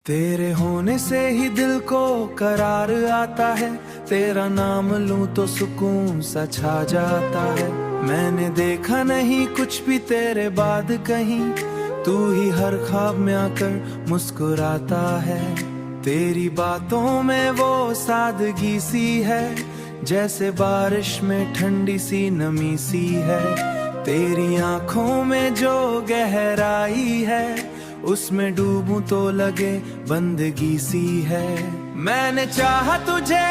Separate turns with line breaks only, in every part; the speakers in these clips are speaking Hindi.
तेरे होने से ही दिल को करार आता है, तेरा नाम लूं तो सुकून सा छा जाता है। मैंने देखा नहीं कुछ भी तेरे बाद कहीं, तू ही हर ख्वाब में आकर मुस्कुराता है। तेरी बातों में वो सादगी सी है, जैसे बारिश में ठंडी सी नमी सी है। तेरी आंखों में जो गहराई है, उसमें डूबूं तो लगे बंदगी सी है। मैंने चाहा तुझे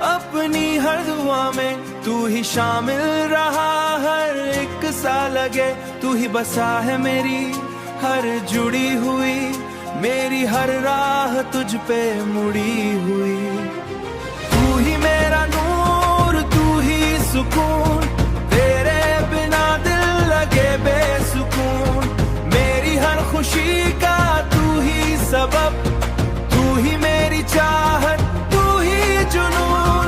अपनी हर दुआ में, तू ही शामिल रहा हर एक सा लगे। तू ही बसा है मेरी हर जुड़ी हुई, मेरी हर राह तुझ पे मुड़ी हुई। तू ही मेरा नूर, तू ही सुकून, तेरे बिना दिल लगे बेसुकून। मेरी हर खुशी का तू ही सबब, तू ही मेरी चाहत, तू ही जुनून।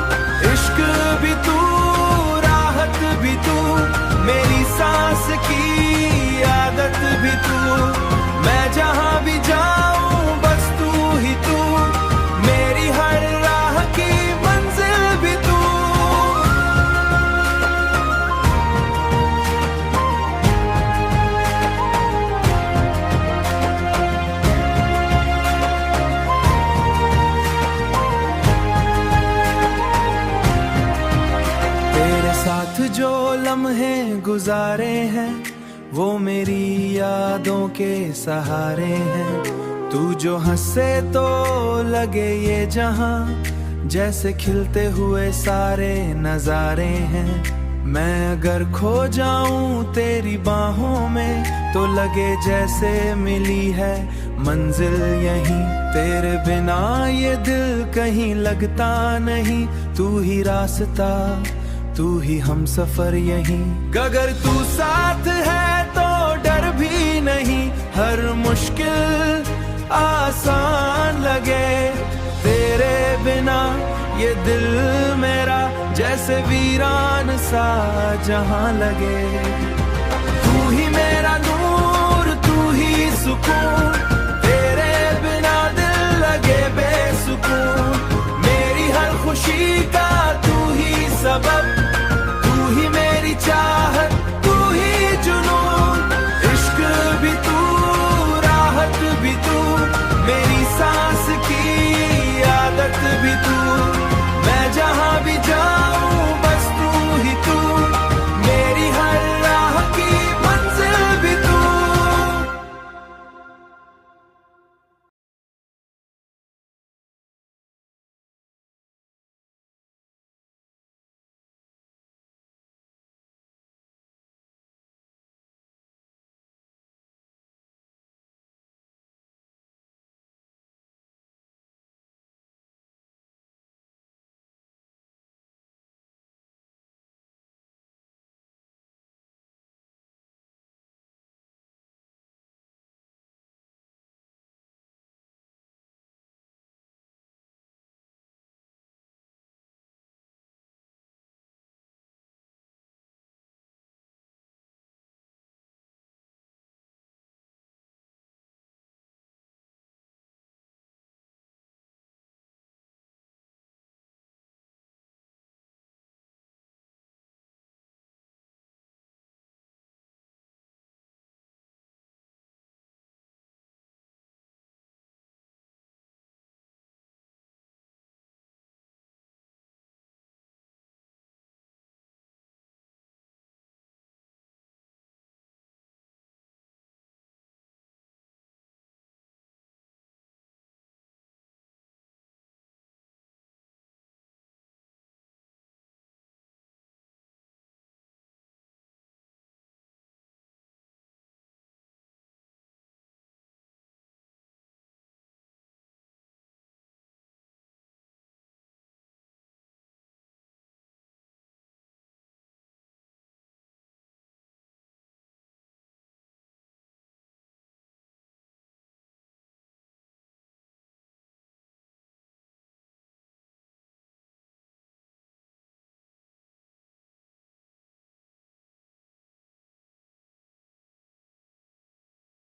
इश्क भी तू, राहत भी तू, मेरी सांस की आदत भी तू। मैं जहां भी जाऊं बस तू ही तू, मेरी हर राह की मंजिल भी तू। तेरे साथ जो लम्हे गुजारे हैं, वो मेरी यादों के सहारे हैं। तू जो हंसे तो लगे ये जहां, जैसे खिलते हुए सारे नजारे हैं। मैं अगर खो जाऊं तेरी बाहों में, तो लगे जैसे मिली है मंजिल यहीं। तेरे बिना ये दिल कहीं लगता नहीं, तू ही रास्ता, तू ही हम सफर यहीं। अगर तू साथ है तो डर भी नहीं, हर मुश्किल आसान लगे। तेरे बिना ये दिल मेरा जैसे वीरान सा जहां लगे। तू ही मेरा नूर, तू ही सुकून,